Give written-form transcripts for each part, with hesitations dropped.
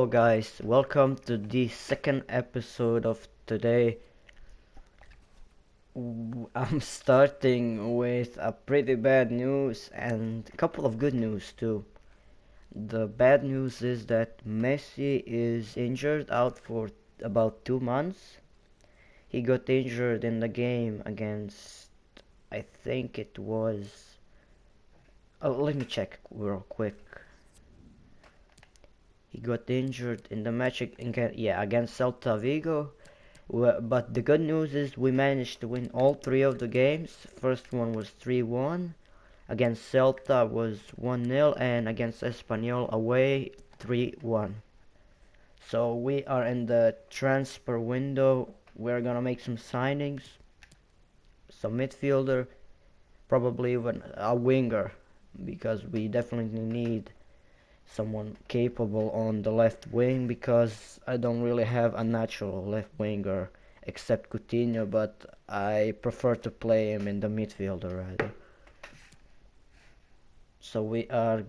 Hello guys, welcome to the second episode of today. I'm starting with a pretty bad news and a couple of good news too. The bad news is that Messi is injured, out for about 2 months. He got injured in the game against, I think it was, let me check real quick. He got injured in the match against Celta Vigo. But the good news is we managed to win all three of the games. First one was 3-1, against Celta was 1-0, and against Espanyol away 3-1. So we are in the transfer window. We're gonna make some signings, some midfielder, probably even a winger, because we definitely need someone capable on the left wing, because I don't really have a natural left winger except Coutinho, but I prefer to play him in the midfielder rather. So we are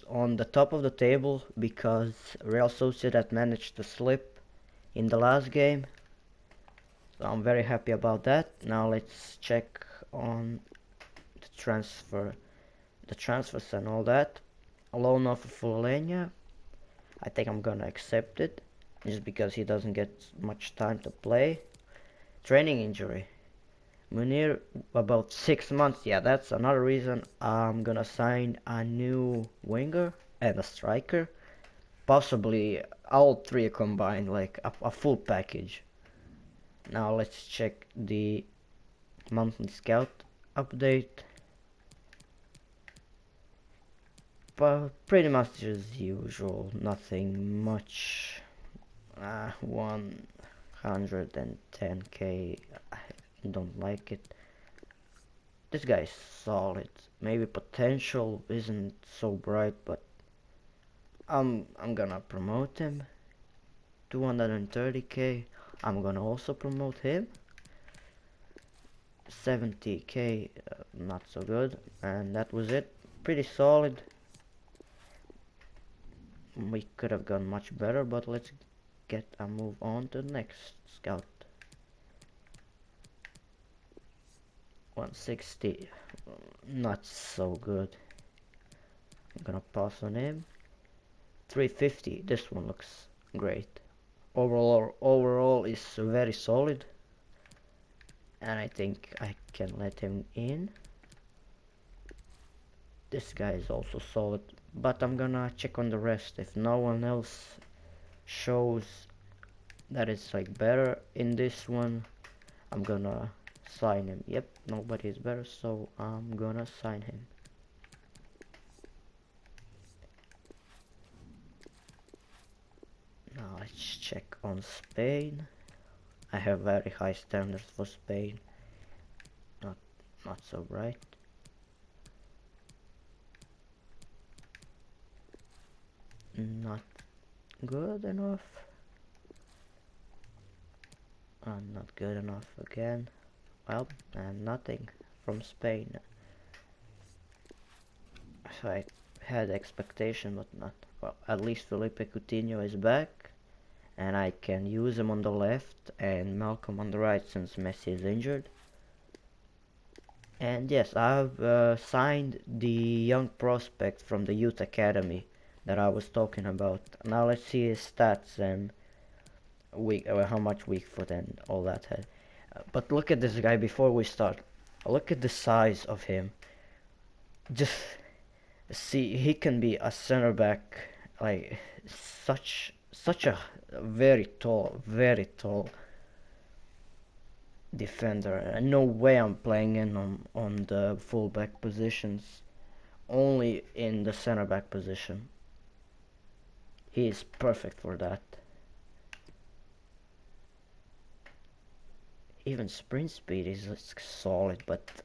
on the top of the table because Real Sociedad managed to slip in the last game. So I'm very happy about that. Now let's check on the transfers and all that. A loan offer for Lenya. I think I'm gonna accept it, just because he doesn't get much time to play. Training injury. Munir, about 6 months. Yeah, that's another reason I'm gonna sign a new winger and a striker. Possibly all three combined, like a full package. Now let's check the monthly scout update. But pretty much as usual, nothing much. 110k, I don't like it. This guy is solid. Maybe potential isn't so bright, but I'm gonna promote him. 230k, I'm gonna also promote him. 70k, not so good. And that was it. Pretty solid. We could have gone much better, but let's get a move on to the next scout. 160, not so good. I'm gonna pass on him. 350, this one looks great. Overall is very solid, and I think I can let him in. This guy is also solid, but I'm gonna check on the rest. If no one else shows that it's like better in this one, I'm gonna sign him. Yep, nobody is better, so I'm gonna sign him. Now let's check on Spain. I have very high standards for Spain. Not so bright. Not good enough. Not good enough again. Well, and nothing from Spain. So I had expectation, but not. Well, at least Felipe Coutinho is back, and I can use him on the left and Malcolm on the right since Messi is injured. And yes, I've signed the young prospect from the youth academy that I was talking about. Now let's see his stats and how much weak foot and all that. But look at this guy before we start. Look at the size of him. Just see, he can be a center back, like such a very tall defender. And no way I'm playing in on the fullback positions, only in the center back position. He is perfect for that. Even sprint speed is solid, but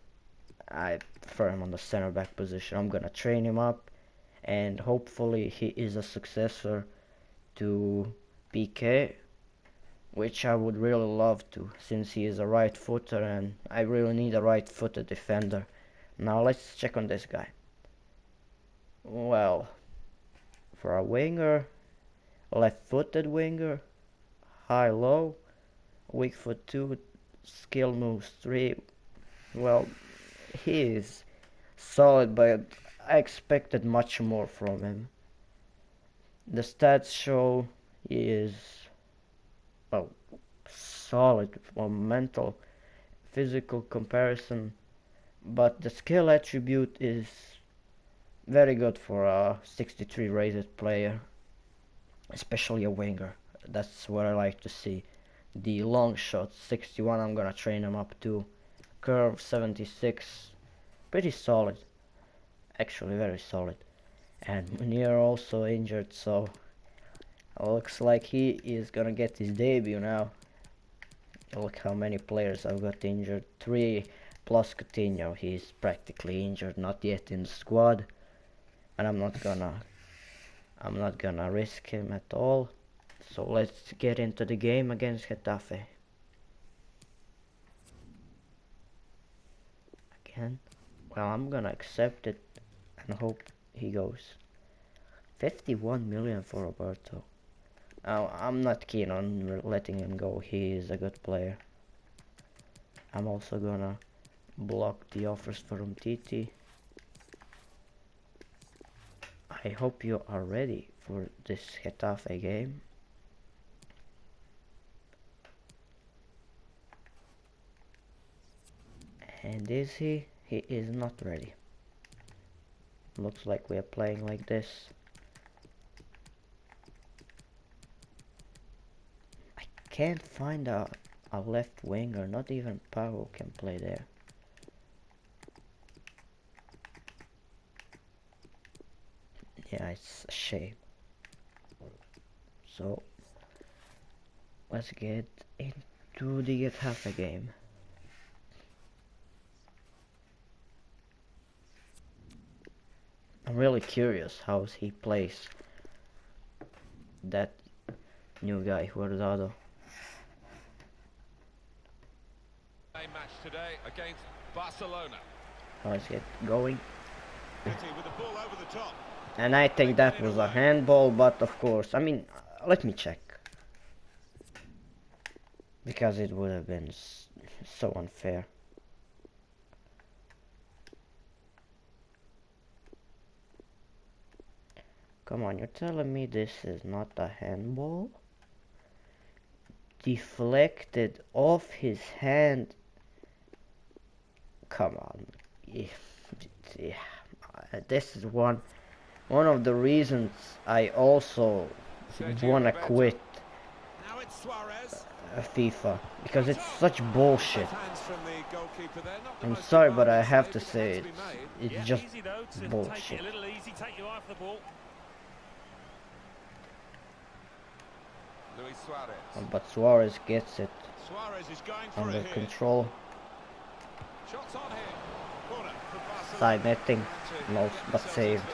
I prefer him on the center back position. I'm gonna train him up, and hopefully he is a successor to PK, which I would really love to, since he is a right footer and I really need a right footed defender. Now let's check on this guy. Well, for a winger, left-footed winger, high-low, weak foot 2, skill moves 3. Well, he is solid, but I expected much more from him. The stats show he is, well, solid from mental, physical comparison, but the skill attribute is very good for a 63 rated player, especially a winger. That's what I like to see. The long shot 61, I'm gonna train him up to. Curve 76, pretty solid, actually very solid. And Munir also injured, so looks like he is gonna get his debut now. Look how many players I've got injured. 3 plus Coutinho. He's practically injured, not yet in the squad. And I'm not gonna risk him at all. So let's get into the game against Getafe. Again. Well, I'm gonna accept it and hope he goes. 51 million for Roberto. Now, I'm not keen on letting him go. He is a good player. I'm also gonna block the offers from Titi. I hope you are ready for this Getafe game. And is he? He is not ready. Looks like we are playing like this. I can't find a left winger. Not even Pau can play there. Yeah, it's a shame. So let's get into the Getafe game. I'm really curious how he plays that new guy, Guardado. Match today against Barcelona. Let's get going. With the ball over the top. And I think that was a handball, but of course, I mean, let me check. Because it would have been so unfair. Come on, you're telling me this is not a handball? Deflected off his hand. Come on. Yeah. This is one of the reasons I also wanna quit FIFA, because it's such bullshit. I'm sorry, but I have to say it's just bullshit. But Suarez gets it under control. Side netting, no, but saved.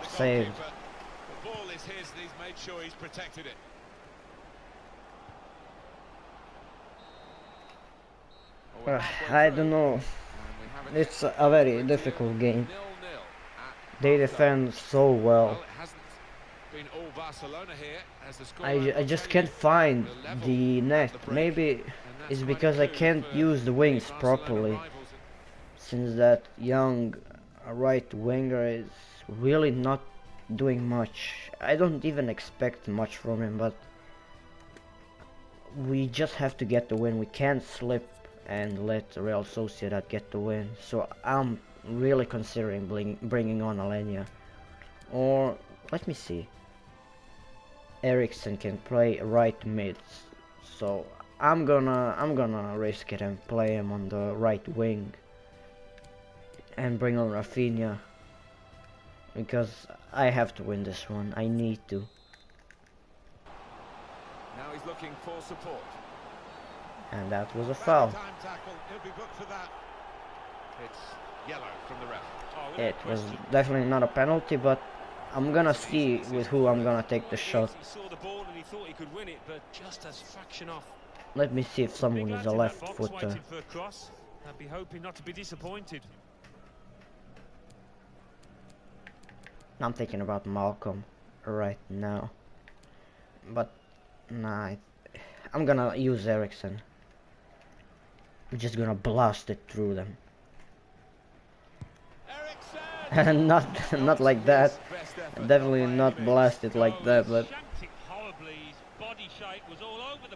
Saved. The ball is his, and he's made sure he's protected it. I don't know. It's a very difficult game. They defend so well. I just can't find the net. Maybe it's because I can't use the wings properly, since that young right winger is really not doing much. I don't even expect much from him, but we just have to get the win. We can't slip and let Real Sociedad get the win. So I'm really considering bringing on Alenia, or let me see. Eriksen can play right mid, so I'm gonna risk it and play him on the right wing and bring on Rafinha, because I have to win this one. I need to. Now he's looking for support. And that was a foul. He'll be booked for that. It's yellow from the ref. It was definitely not a penalty, but I'm gonna see with who I'm gonna take the shot. He saw the ball and he thought he could win it, but just as fraction off. Let me see if someone is a left footer. I'd be hoping not to be disappointed. I'm thinking about Malcolm right now, but nah, I'm gonna use Ericsson. I'm just gonna blast it through them. And not like that. Definitely not blast it like that, but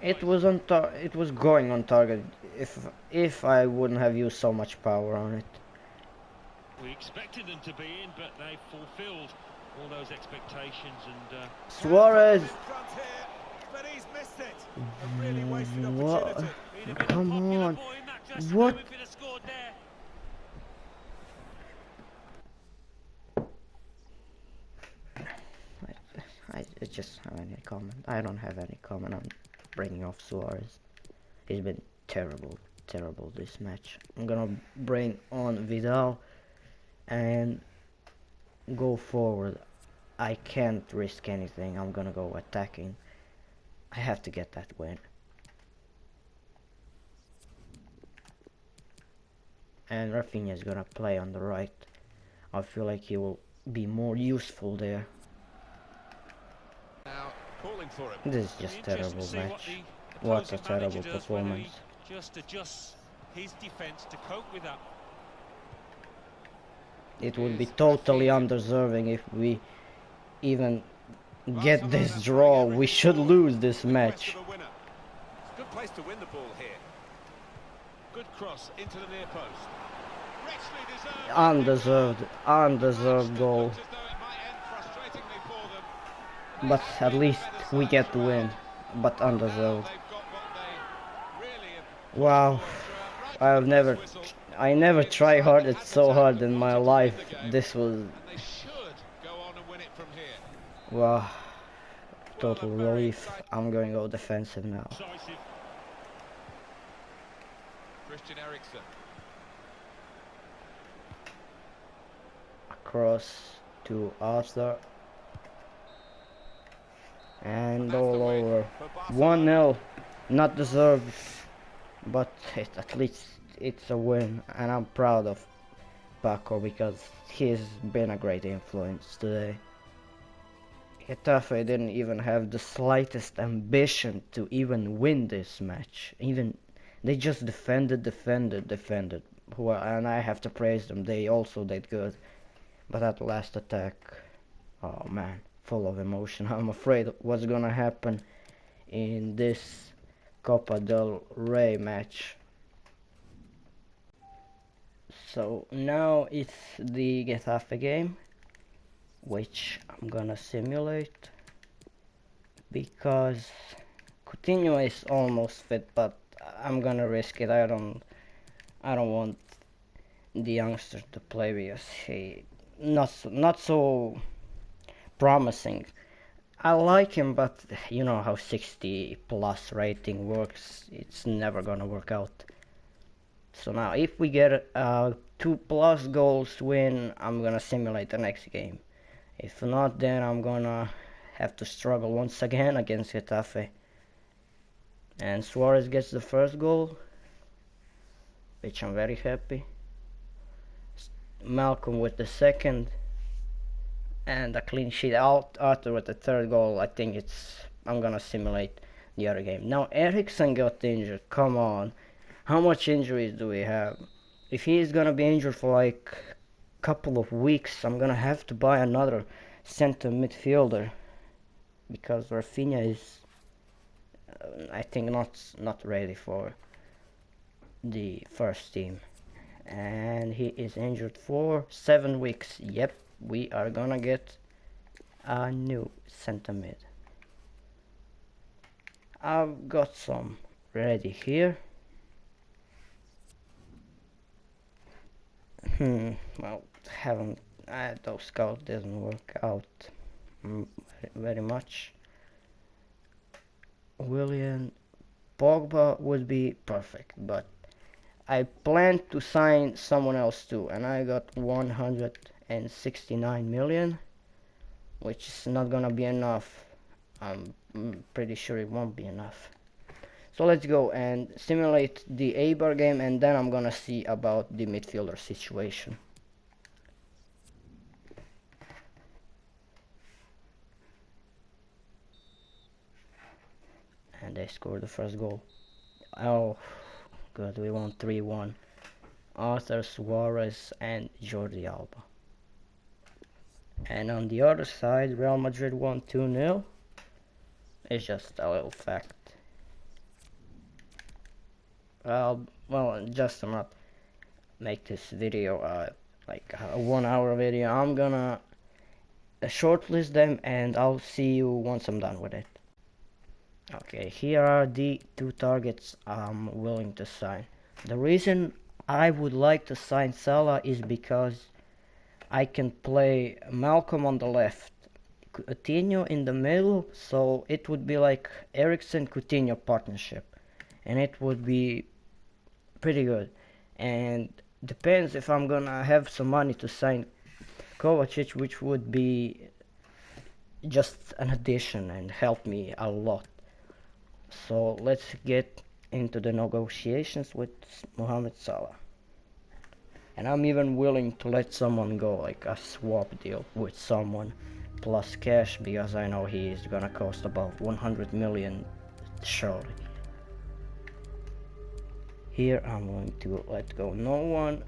it was on it was going on target if I wouldn't have used so much power on it. We expected them to be in, but they fulfilled all those expectations. And Suarez. But he's missed it. A really wasted What? opportunity. Come on. What? I just have any comment. I don't have any comment on bringing off Suarez. He's been terrible this match. I'm gonna bring on Vidal and go forward. I can't risk anything. I'm gonna go attacking. I have to get that win. And Rafinha is gonna play on the right. I feel like he will be more useful there. Now calling for him. This is just terrible match. What a terrible performance. Just adjusts his defense to cope with that. It would be totally undeserving if we even get this draw. We should lose this match. Good place to win the ball here. Good cross into the near post. Undeserved goal. But at least we get the win. But undeserved. Wow. I never tried hard. It's so hard in my life. This was. Wow. Total relief. I'm going to go defensive now. Across to Arthur. And all over. 1-0. Not deserved. But at least it's a win. And I'm proud of Paco because he's been a great influence today. Getafe didn't even have the slightest ambition to even win this match. They just defended. And I have to praise them. They also did good. But that last attack, oh man, full of emotion. I'm afraid what's gonna happen in this Copa del Rey match. So now it's the Getafe game, which I'm gonna simulate because Coutinho is almost fit, but I'm gonna risk it. I don't want the youngster to play because he not so promising. I like him, but you know how 60 plus rating works. It's never gonna work out. So now if we get a 2+ goals win, I'm gonna simulate the next game. If not, then I'm gonna have to struggle once again against Getafe. And Suarez gets the first goal, which I'm very happy. Malcolm with the second, and a clean sheet out. Arthur with the third goal. I think I'm gonna simulate the other game. Now Ericsson got injured. Come on, how much injuries do we have? If he is gonna be injured for like a couple of weeks, I'm gonna have to buy another center midfielder because Rafinha is, I think, not ready for the first team. And he is injured for 7 weeks. Yep, we are gonna get a new center mid. I've got some ready here. Well, those scouts didn't work out very much. William Pogba would be perfect, but I plan to sign someone else too, and I got 169 million, which is not gonna be enough. I'm pretty sure it won't be enough. So let's go and simulate the Eibar game, and then I'm gonna see about the midfielder situation. they scored the first goal. Oh, good, we won 3-1. Arthur Suarez and Jordi Alba. And on the other side, Real Madrid won 2-0. It's just a little fact. Well, just to not make this video like a 1 hour video, I'm gonna shortlist them and I'll see you once I'm done with it. Okay, here are the 2 targets I'm willing to sign. The reason I would like to sign Salah is because I can play Malcolm on the left, Coutinho in the middle, so it would be like Eriksen-Coutinho partnership, and it would be pretty good. And depends if I'm gonna have some money to sign Kovacic, which would be just an addition and help me a lot. So let's get into the negotiations with Mohamed Salah. And I'm even willing to let someone go, like a swap deal with someone plus cash, because I know he is gonna cost about 100 million surely. Here I'm going to let go no one.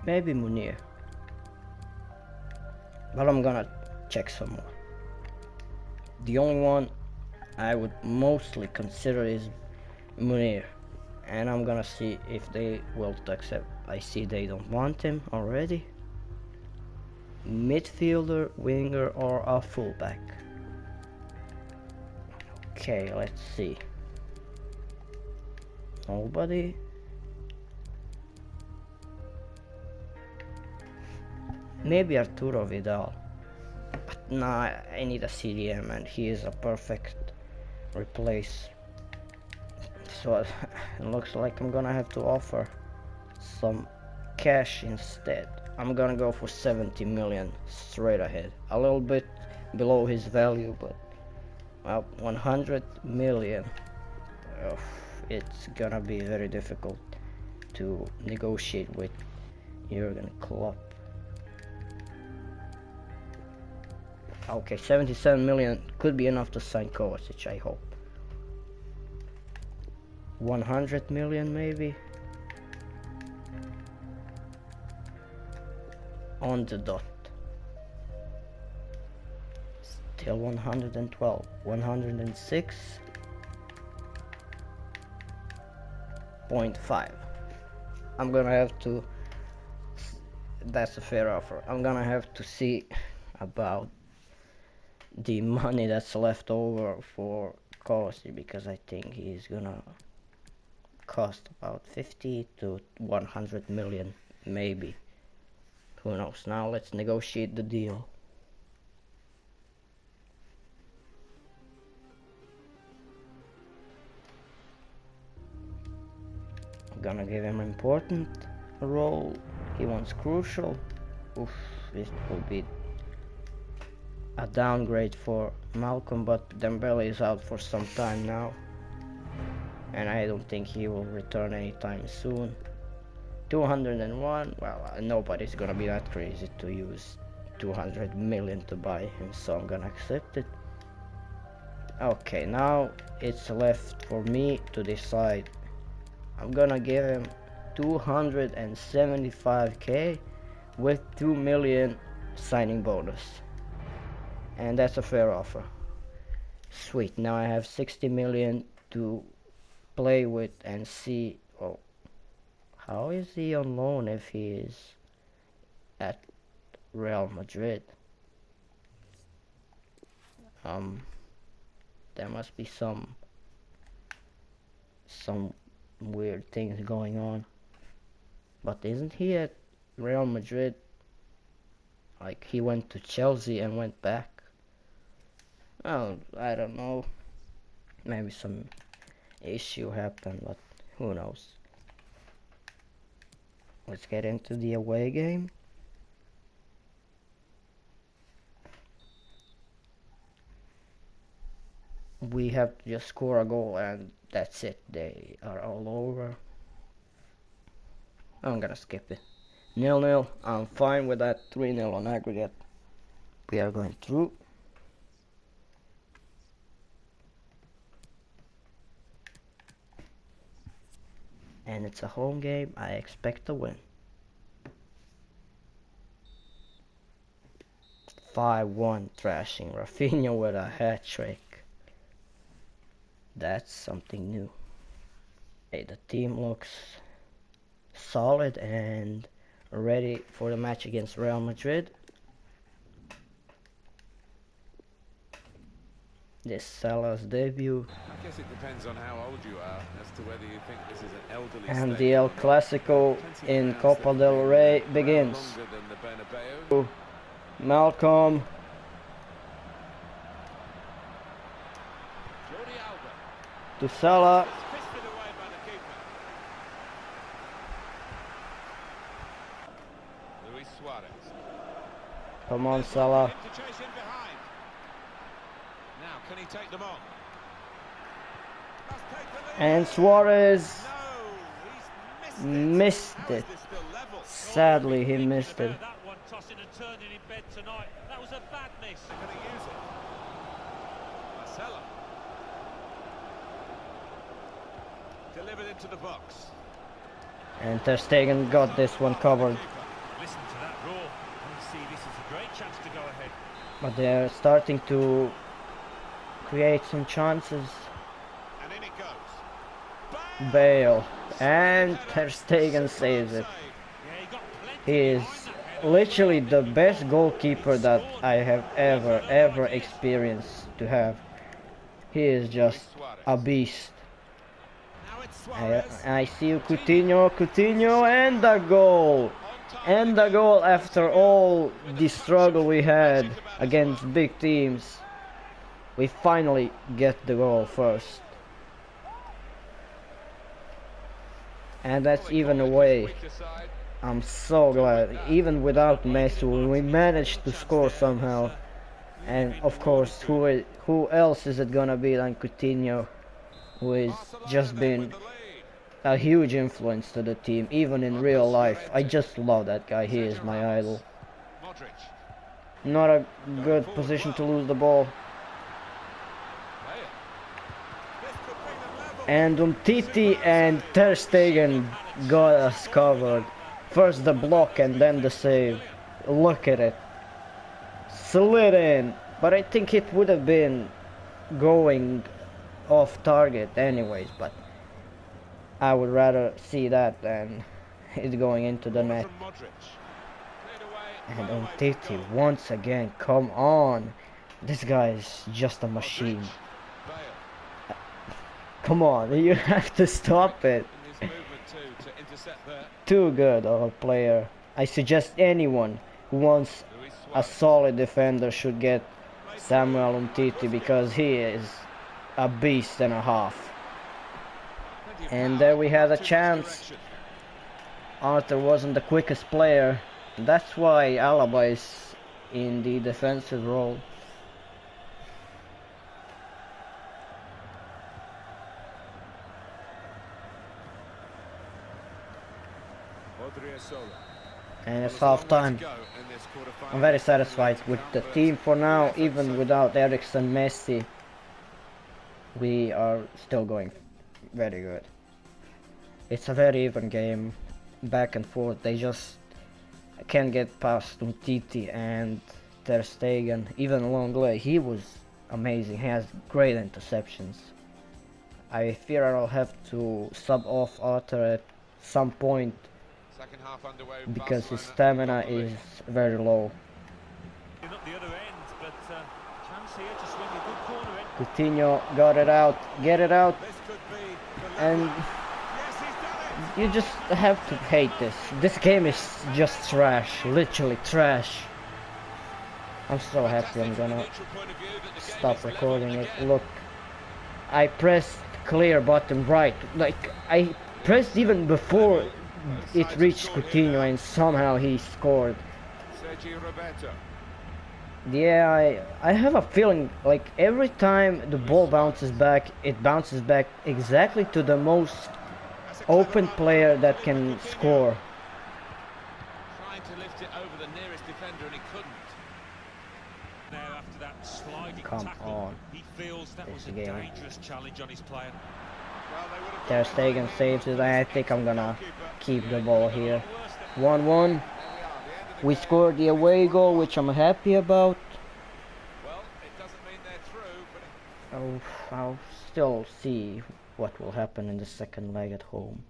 Maybe Munir, but I'm gonna check some more. The only one I would mostly consider is Munir, and I'm gonna see if they will accept. I see they don't want him already. Midfielder, winger, or a fullback. Okay, let's see. Nobody. Maybe Arturo Vidal. But nah, I need a CDM and he is a perfect replace. So it looks like I'm gonna have to offer some cash instead. I'm gonna go for 70 million straight ahead. A little bit below his value, but well, 100 million. It's gonna be very difficult to negotiate with Jurgen Klopp. Okay, 77 million could be enough to sign Kovacic, I hope. 100 million maybe? On the dot. Still 112. 106.5. I'm gonna have to... That's a fair offer. I'm gonna have to see about the money that's left over for Kovacic, because I think he's gonna cost about 50 to 100 million maybe. Who knows? Now let's negotiate the deal. I'm gonna give him important role. He wants crucial. Oof, this will be a downgrade for Malcolm, but Dembele is out for some time now, and I don't think he will return anytime soon. 201, well, nobody's gonna be that crazy to use 200 million to buy him, so I'm gonna accept it. Okay, now it's left for me to decide. I'm gonna give him 275k with 2 million signing bonus, and that's a fair offer. Sweet, now I have 60 million to play with and see. Oh, how is he on loan if he is at Real Madrid? There must be some weird things going on. But isn't he at Real Madrid? Like, he went to Chelsea and went back. Oh, I don't know. Maybe some issue happened, but who knows. Let's get into the away game. we have to just score a goal and that's it. They are all over. I'm gonna skip it. 0-0. I'm fine with that. 3-0 on aggregate. We are going through. And it's a home game. I expect a win. 5-1 thrashing. Rafinha with a hat trick. That's something new. Hey, the team looks solid and ready for the match against Real Madrid. This Salah's debut. I guess it depends on how old you are as to whether you think this is an elderly And the stadium. El Clasico in Copa del Rey begins. Longer than the Bernabeu. Malcolm Jordi Alba. to Salah. It's fisted away by the keeper. Luis Suarez. Come on, Salah. To chase him behind. Now, can he take them on? Must take the lead. And Suarez No, he's missed missed it. How is it. this still level? Sadly, he missed it. That one tossing and turning in bed tonight. That was a bad miss. They're going to use it. Marcelo. Delivered into the box. And Ter Stegen got this one covered. Listen to that roar. I see this is a great chance to go ahead. But they're starting to create some chances. And in it goes. Bale. And Ter Stegen saves it. Yeah, he got plenty He is behind that header. literally the best goalkeeper that I have ever experienced to have. He is just a beast. Now it's I, Suarez. I see you, Coutinho, and the goal. And the goal after all the struggle we had against big teams. We finally get the goal first. And that's even away. I'm so glad. Even without Messi, we managed to score somehow. And of course, who else is it gonna be than Coutinho, who has just been a huge influence to the team, even in real life. I just love that guy. He is my idol. Modric. Not a good position to lose the ball. Bale. This could bring them level. And Umtiti and Ter Stegen got us covered. First the block and then the save. Look at it. Slid in. But I think it would have been going off target anyways, but I would rather see that than it going into the net. From Modric. Cleared away. And well away. Umtiti once again, come on. This guy is just a machine. Bale. Come on, you have to stop it. In his movement too to intercept there. Too good of a player. I suggest anyone who wants Luis a Suarez. solid defender should get Samuel Umtiti, because he is a beast and a half. Plenty of And power, there we had a too much chance. direction. Arthur wasn't the quickest player. That's why Alaba is in the defensive role. And it's half time. I'm very satisfied with the team for now. Even without Eriksen, Messi, we are still going very good. It's a very even game, back and forth. They just can't get past Umtiti and Ter Stegen. Even Longley, he was amazing. He has great interceptions. I fear I'll have to sub off Arthur at some point Second half underway with because his Barcelona. stamina is very low. Up the other end, but chance here to swing a good corner in. Coutinho got it out, get it out, This could be the and level. Yes, he's done it. you just have to hate this. This game is just trash, literally trash. I'm so happy I'm gonna stop recording it. Look, I pressed clear button right, like I pressed even before it reached Coutinho and somehow he scored. Sergio Roberto. Yeah, I have a feeling like every time the ball bounces back, it bounces back exactly to the most That's a clever open run. player that Here's can Coutinho. score. Trying to lift it over the nearest defender and he couldn't. Now after that sliding Come tackle, on. he feels that was This a game. dangerous challenge on his player. Well, they would have Ter gone behind Stegen here, saves but it. this I think I'm excellent gonna goalkeeper. keep the Yeah, ball it could have here. got a lot worse there. 1-1. There we are, the end of the We game, scored the and it's away goal, 1-1. which I'm happy about. Well, it doesn't mean they're through, but I'll still see what will happen in the second leg at home.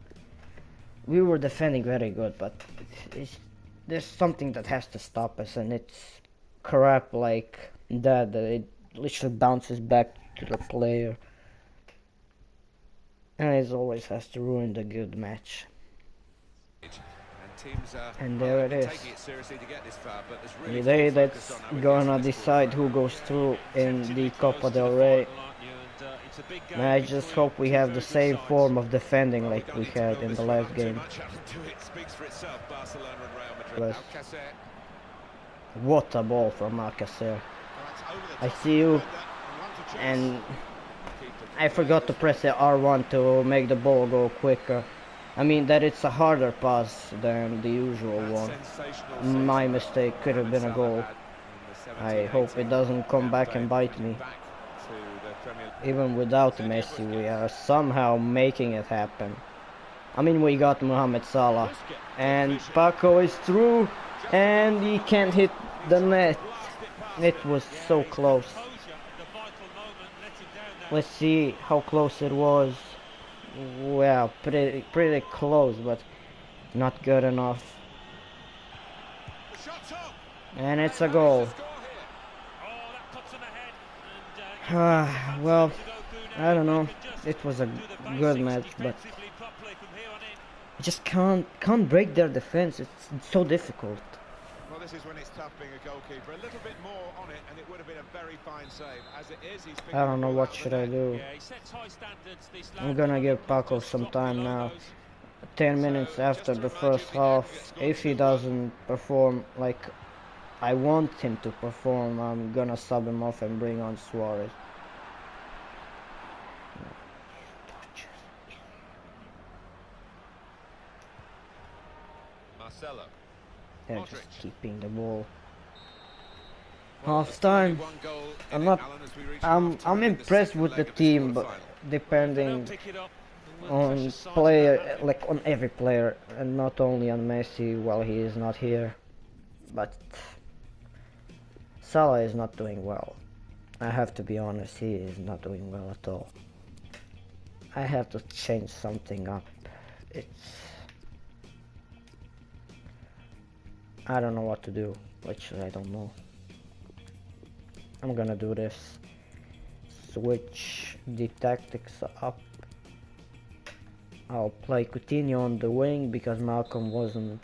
We were defending very good, but there's something that has to stop us, and it's crap like that it literally bounces back to the player, and it always has to ruin the good match. and teams are And there it is. taking it seriously to get this far, but there's really The day full that's focus on how we gonna get to this decide quarter who goes through in Temptingly the close Copa to the del Rey. final, aren't you? And, it's a big game And I just between hope we two have very the good same sides. form of defending Well, we like don't we need to had build in this the one last up too game. much. It speaks for itself, Barcelona and Real Madrid. Yes. Alcacer. What a ball from Alcacer. Oh, that's over the I top see you, defender, and one to chase. and Keeper I forgot to press the R1 to make the ball go quicker. I mean that it's a harder pass than the usual That one. sensational My save mistake, could have been a Salah goal. had in the I hope 17-18 it doesn't come back and campaign, bite bringing me. back to the Premier League. Even without Messi, we are somehow making it happen. I mean, we got Mohamed Salah, and Paco is through, and he can't hit the net. It was so close. Let's see how close it was. Well, pretty close, but not good enough. The shot's up. And it's a goal. Well, I don't know. It was a good match, but I just can't break their defense. It's so difficult. Well, this is when it's tough being a goalkeeper. A little bit more on it, and it would have been a very fine save. As it is, he's I don't know what should I do. I'm gonna give Paco some time now. 10 minutes after the first half. If he doesn't perform like I want him to perform, I'm gonna sub him off and bring on Suarez. Marcelo. They're just Modric. keeping the ball. Well, Half time. one goal in I'm it, not. Alan, as we reach I'm half-time in the impressed second with the leg of team, but quarter-final. depending on player, like on every player, and not only on Messi while he is not here. But Salah is not doing well. I have to be honest, he is not doing well at all. I have to change something up. I don't know what to do. Literally, I don't know. I'm gonna do this. Switch the tactics up. I'll play Coutinho on the wing because Malcolm wasn't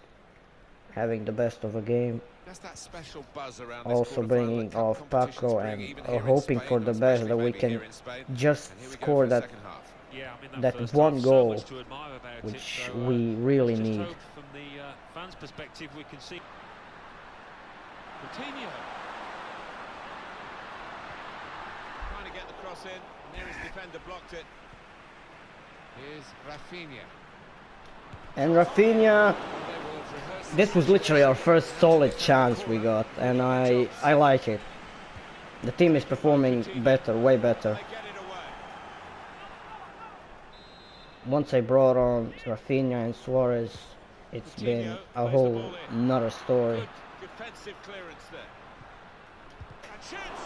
having the best of a game. That's that special buzz around this Also quarter-final bringing that cup off competitions Paco bring, and even here in hoping Spain, for the but best especially that we maybe can here in Spain. just And here we go score for the that second half. Yeah, I mean, that first one half, goal, so much to admire about which it, so, we really let's just need. hope from the fans' perspective, we can see Coutinho Trying to get the cross in. Nearest defender blocked it. Here's Rafinha. And Rafinha, this was literally our first solid chance we got, and I like it. The team is performing better, way better. They get it away. Once I brought on Rafinha and Suarez, it's been a whole another story. Good defensive clearance there. And shoots.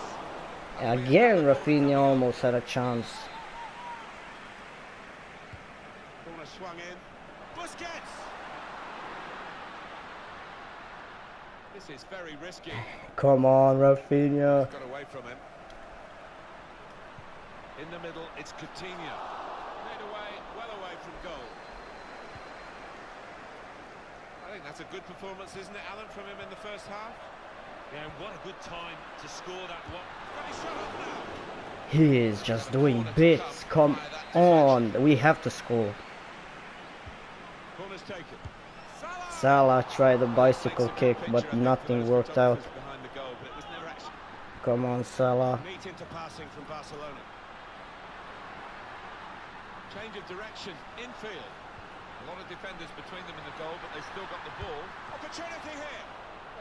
Again, Rafinha almost had a chance. Corner swung in. Busquets. This is very risky. Come on, Rafinha. Got away from him. In the middle, it's Coutinho. Made away, well away from goal. I think that's a good performance, isn't it, Alan, from him in the first half? yeah, and what a good time to score that one. Got his shot off now. He is just doing bits. Come on, we have to score. Corner's taken. Salah tried a bicycle kick, but nothing worked out. Behind the goal, but it was never actually Come on, Salah. Neat into passing from Barcelona. Change of direction, infield. A lot of defenders between them and the goal, but they've still got the ball. Opportunity here!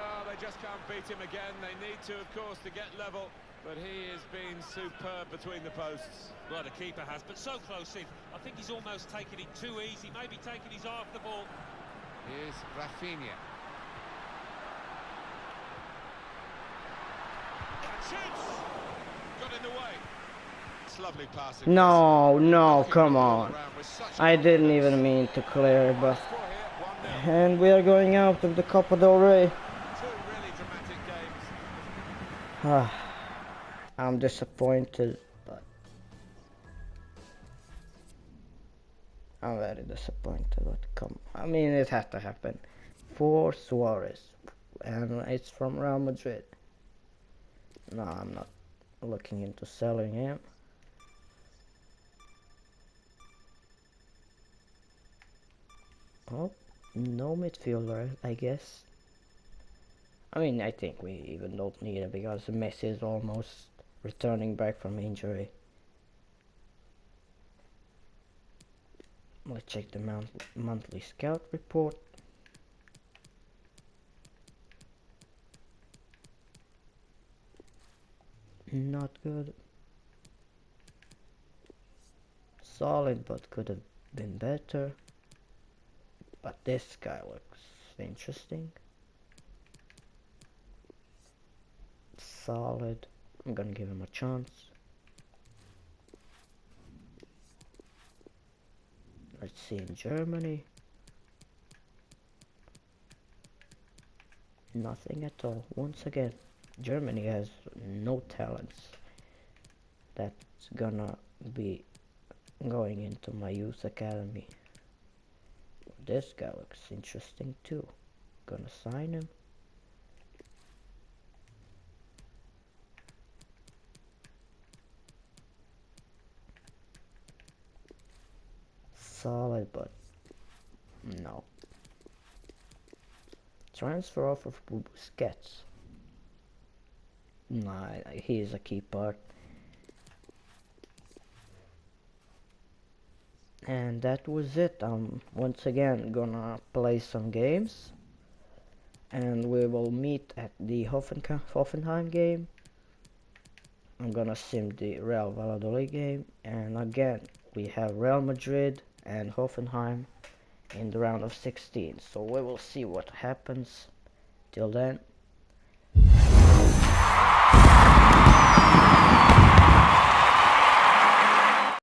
Oh, they just can't beat him again. They need to, of course, to get level. But he has been superb between the posts. Well, the keeper has, but so close in. I think he's almost taken it too easy, maybe taking his eye off the ball. Here's Rafinha. And shoots! Got in the way. It's lovely passing. No, no, come on. I didn't even mean to clear, but... And we are going out of the Copa del Rey. Two really dramatic games. Ah, I'm disappointed, but... I'm very disappointed, but come... I mean, it had to happen. For Suarez. And it's from Real Madrid. No, I'm not looking into selling him. Oh, no midfielder, I guess. I mean, I think we even don't need it because Messi is almost returning back from injury. Let's check the monthly scout report. Not good. Solid, but could have been better. But this guy looks interesting. Solid. I'm gonna give him a chance. Let's see in Germany. Nothing at all. Once again, Germany has no talents. That's gonna be going into my youth academy. This guy looks interesting too. Gonna sign him. Solid, but no. Transfer offer for Busquets. Nah, he is a key part. And that was it. I'm once again gonna play some games. And we will meet at the Hoffenheim game. I'm gonna sim the Real Valladolid game. And again, we have Real Madrid and Hoffenheim in the round of 16. So we will see what happens. Till then,